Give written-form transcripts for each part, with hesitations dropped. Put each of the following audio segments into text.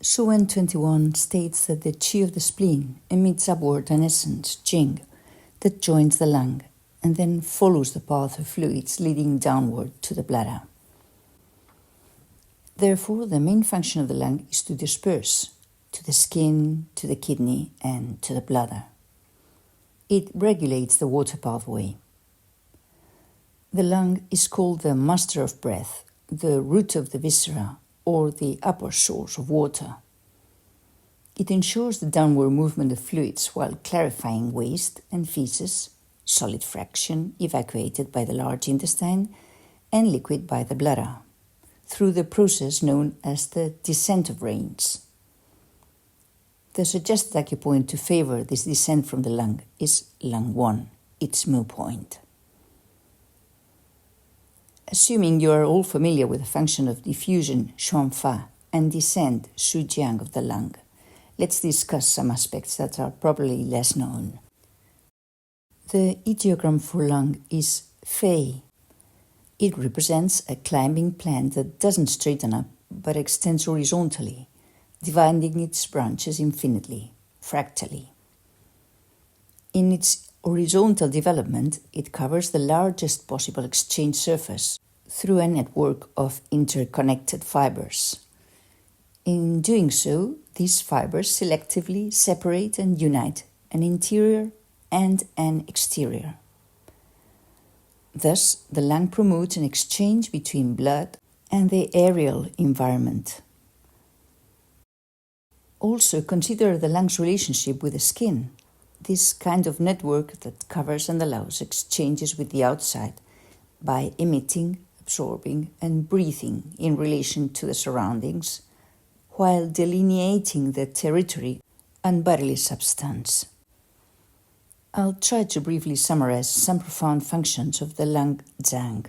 Suwen 21 states that the qi of the spleen emits upward an essence, Jing, that joins the lung and then follows the path of fluids leading downward to the bladder. Therefore, the main function of the lung is to disperse to the skin, to the kidney, and to the bladder. It regulates the water pathway. The lung is called the master of breath, the root of the viscera, or the upper source of water. It ensures the downward movement of fluids while clarifying waste and feces, solid fraction evacuated by the large intestine, and liquid by the bladder, through the process known as the descent of rains. The suggested acupoint to favor this descent from the lung is lung 1, its moo point. Assuming you are all familiar with the function of diffusion, Zhongfu, and descent, Shujiang of the lung, let's discuss some aspects that are probably less known. The ideogram for lung is Fei. It represents a climbing plant that doesn't straighten up but extends horizontally, dividing its branches infinitely, fractally. In its horizontal development, it covers the largest possible exchange surface through a network of interconnected fibers. In doing so, these fibers selectively separate and unite an interior and an exterior. Thus, the lung promotes an exchange between blood and the aerial environment. Also, consider the lung's relationship with the skin, this kind of network that covers and allows exchanges with the outside by emitting, absorbing, and breathing in relation to the surroundings, while delineating the territory and bodily substance. I'll try to briefly summarize some profound functions of the lung Zang.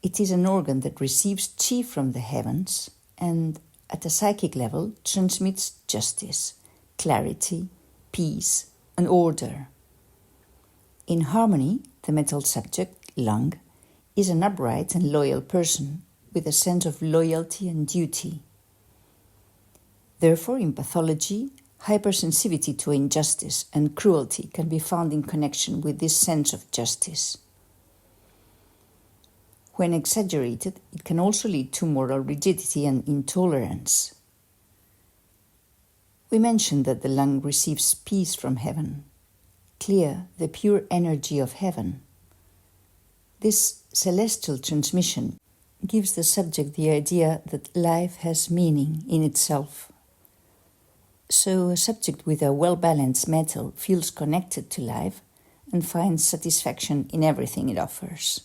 It is an organ that receives qi from the heavens and, at a psychic level, transmits justice, clarity, peace, and order. In harmony, the metal subject, lung, is an upright and loyal person with a sense of loyalty and duty. Therefore, in pathology, hypersensitivity to injustice and cruelty can be found in connection with this sense of justice. When exaggerated, it can also lead to moral rigidity and intolerance. We mentioned that the lung receives peace from heaven, clear, the pure energy of heaven. This celestial transmission gives the subject the idea that life has meaning in itself. So a subject with a well-balanced metal feels connected to life and finds satisfaction in everything it offers.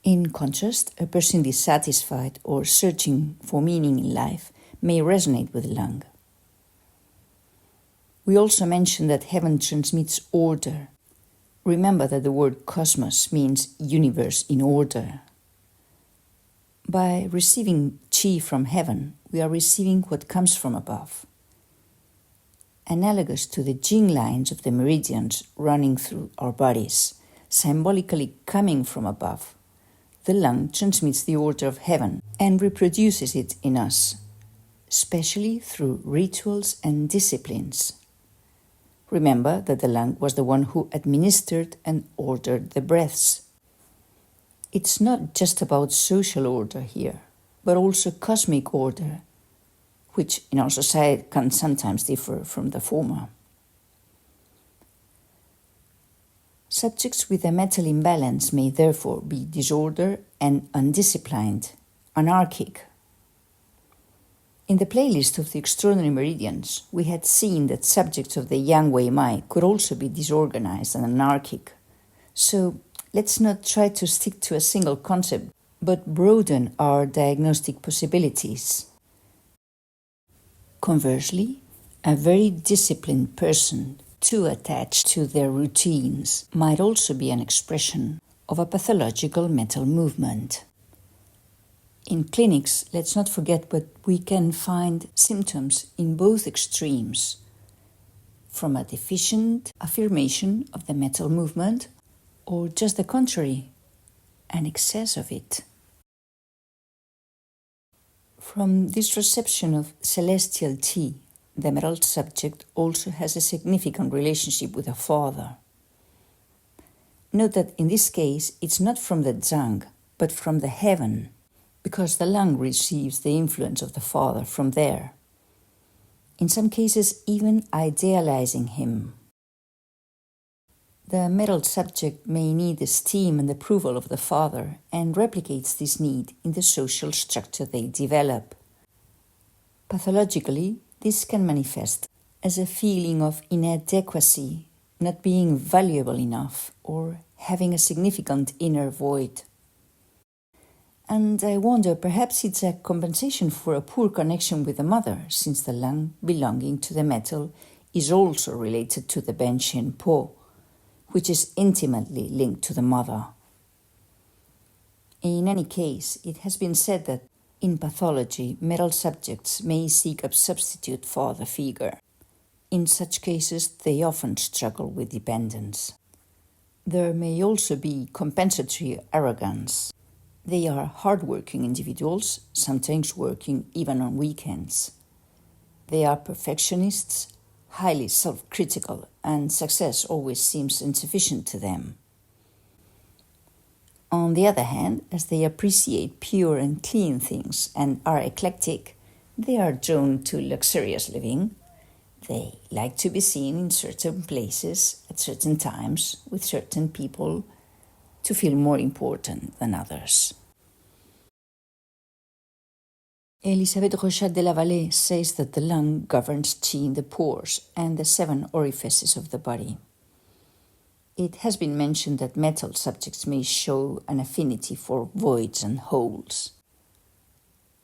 In contrast, a person dissatisfied or searching for meaning in life may resonate with the lung. We also mentioned that heaven transmits order. Remember that the word cosmos means universe in order. By receiving qi from heaven, we are receiving what comes from above. Analogous to the Jing lines of the meridians running through our bodies, symbolically coming from above, the lung transmits the order of heaven and reproduces it in us, especially through rituals and disciplines. Remember that the lung was the one who administered and ordered the breaths. It's not just about social order here, but also cosmic order, which in our society can sometimes differ from the former. Subjects with a metal imbalance may therefore be disordered and undisciplined, anarchic. In the playlist of the extraordinary meridians, we had seen that subjects of the Yang Wei Mai could also be disorganized and anarchic. So let's not try to stick to a single concept, but broaden our diagnostic possibilities. Conversely, a very disciplined person, too attached to their routines, might also be an expression of a pathological metal movement. In clinics, let's not forget that we can find symptoms in both extremes, from a deficient affirmation of the metal movement, or just the contrary, an excess of it. From this reception of celestial tea, the metal subject also has a significant relationship with the father. Note that in this case, it's not from the Zang, but from the heaven, because the lung receives the influence of the father from there. In some cases, even idealizing him. The metal subject may need esteem and approval of the father and replicates this need in the social structure they develop. Pathologically, this can manifest as a feeling of inadequacy, not being valuable enough, or having a significant inner void. And I wonder, perhaps it's a compensation for a poor connection with the mother, since the lung belonging to the metal is also related to the Ben Shen Po, which is intimately linked to the mother. In any case, it has been said that in pathology, metal subjects may seek a substitute father figure. In such cases, they often struggle with dependence. There may also be compensatory arrogance. They are hard-working individuals, sometimes working even on weekends. They are perfectionists, highly self-critical, and success always seems insufficient to them. On the other hand, as they appreciate pure and clean things and are eclectic, they are drawn to luxurious living. They like to be seen in certain places at certain times with certain people to feel more important than others. Elisabeth Rochat de la Vallée says that the lung governs qi in the pores and the 7 orifices of the body. It has been mentioned that metal subjects may show an affinity for voids and holes.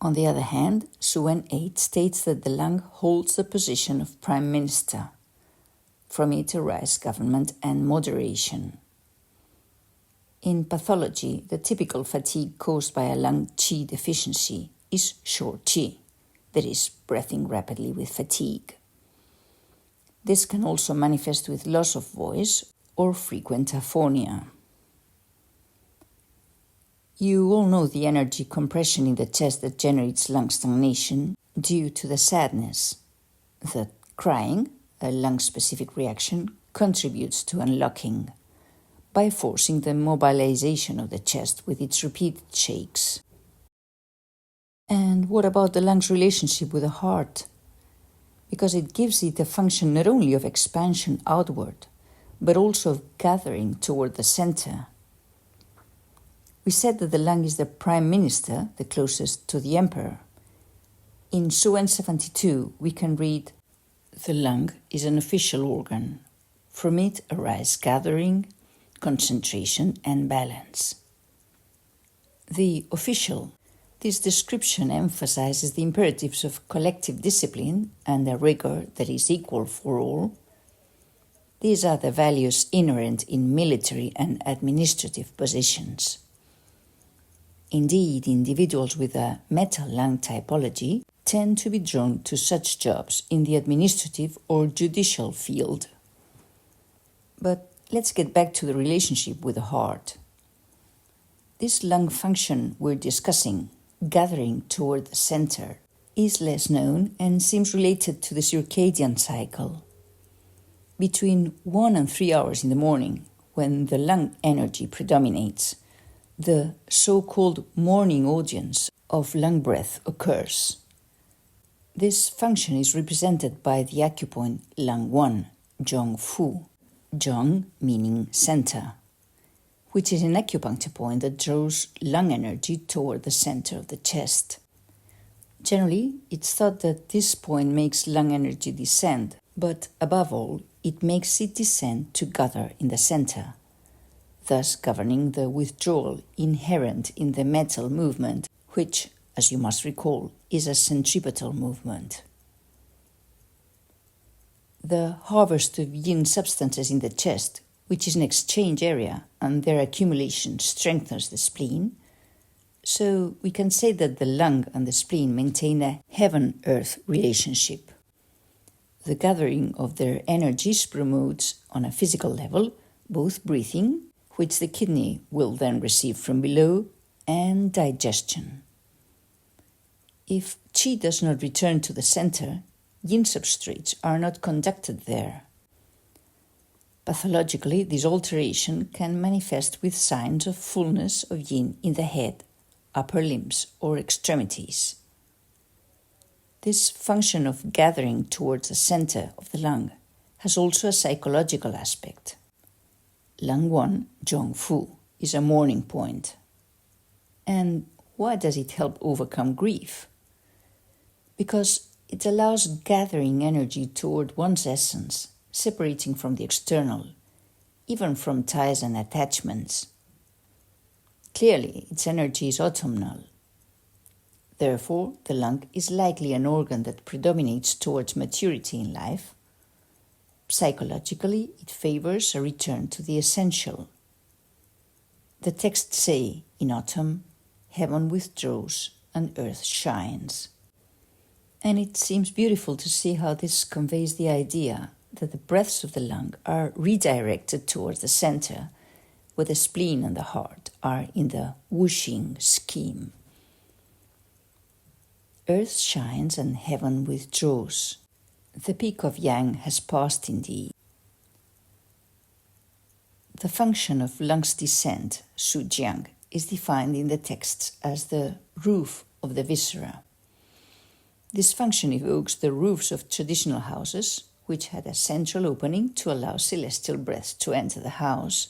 On the other hand, Suen 8 states that the lung holds the position of prime minister. From it arise government and moderation. In pathology, the typical fatigue caused by a lung qi deficiency is short qi, that is, breathing rapidly with fatigue. This can also manifest with loss of voice or frequent aphonia. You all know the energy compression in the chest that generates lung stagnation due to the sadness. The crying, a lung-specific reaction, contributes to unlocking by forcing the mobilization of the chest with its repeated shakes. And what about the lung's relationship with the heart? Because it gives it a function not only of expansion outward, but also of gathering toward the center. We said that the lung is the prime minister, the closest to the emperor. In Suen 72, we can read, "The lung is an official organ. From it arise gathering, concentration, and balance." The official. This description emphasizes the imperatives of collective discipline and a rigor that is equal for all. These are the values inherent in military and administrative positions. Indeed, individuals with a metal lung typology tend to be drawn to such jobs in the administrative or judicial field. But let's get back to the relationship with the heart. This lung function we're discussing, gathering toward the center, is less known and seems related to the circadian cycle. Between 1 and 3 hours in the morning, when the lung energy predominates, the so-called morning audience of lung breath occurs. This function is represented by the acupoint Lung 1, Zhongfu, Zhong meaning center, which is an acupuncture point that draws lung energy toward the center of the chest. Generally, it's thought that this point makes lung energy descend, but above all, it makes it descend to gather in the center, thus governing the withdrawal inherent in the metal movement, which, as you must recall, is a centripetal movement. The harvest of yin substances in the chest, which is an exchange area, and their accumulation strengthens the spleen, so we can say that the lung and the spleen maintain a heaven-earth relationship. The gathering of their energies promotes, on a physical level, both breathing, which the kidney will then receive from below, and digestion. If qi does not return to the center, yin substrates are not conducted there. Pathologically, this alteration can manifest with signs of fullness of yin in the head, upper limbs, or extremities. This function of gathering towards the center of the lung has also a psychological aspect. Lung 1, Zhongfu, is a mourning point. And why does it help overcome grief? Because it allows gathering energy toward one's essence, separating from the external, even from ties and attachments. Clearly, its energy is autumnal. Therefore, the lung is likely an organ that predominates towards maturity in life. Psychologically, it favors a return to the essential. The texts say, in autumn, heaven withdraws and earth shines. And it seems beautiful to see how this conveys the idea that the breaths of the lung are redirected towards the center, where the spleen and the heart are in the whooshing scheme. Earth shines and heaven withdraws. The peak of yang has passed indeed. The function of lung's descent, Shujiang, is defined in the texts as the roof of the viscera. This function evokes the roofs of traditional houses, which had a central opening to allow celestial breaths to enter the house,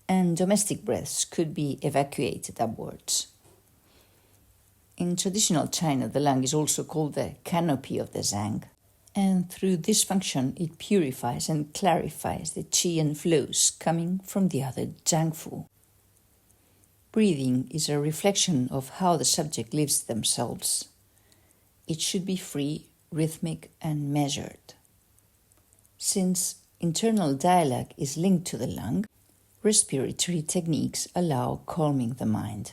and domestic breaths could be evacuated upwards. In traditional China, the lung is also called the canopy of the Zang, and through this function it purifies and clarifies the qi and flows coming from the other Zhongfu. Breathing is a reflection of how the subject lives themselves. It should be free, rhythmic, and measured. Since internal dialogue is linked to the lung, respiratory techniques allow calming the mind.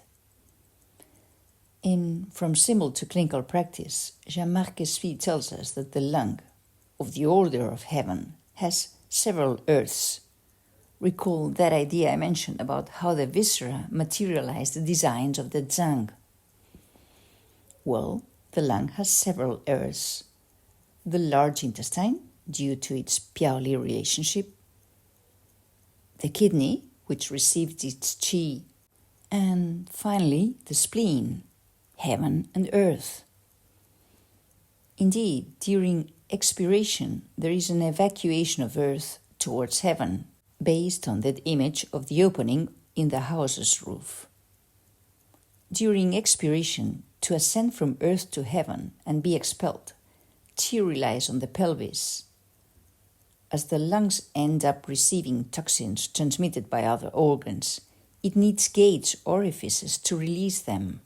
In From Symbol to Clinical Practice, Jean-Marc Espy tells us that the lung, of the order of heaven, has several earths. Recall that idea I mentioned about how the viscera materialize the designs of the Zang. Well, the lung has several earths. The large intestine, due to its Piao-Li relationship, the kidney, which receives its qi, and finally the spleen, heaven and earth. Indeed, during expiration, there is an evacuation of earth towards heaven, based on that image of the opening in the house's roof. During expiration, to ascend from earth to heaven and be expelled, qi relies on the pelvis. As the lungs end up receiving toxins transmitted by other organs, it needs gates, orifices, to release them.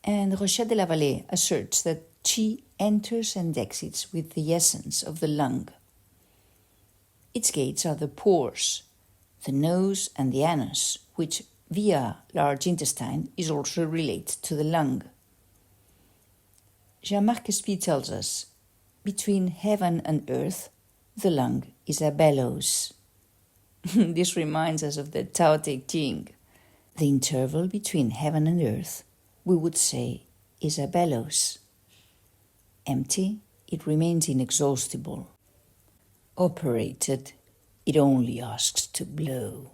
And Rochet de la Vallée asserts that qi enters and exits with the essence of the lung. Its gates are the pores, the nose and the anus, which, via large intestine, is also related to the lung. Jean-Marc Espy tells us, between heaven and earth, the lung is a bellows. This reminds us of the Tao Te Ching. The interval between heaven and earth, we would say, is a bellows. Empty, it remains inexhaustible. Operated, it only asks to blow.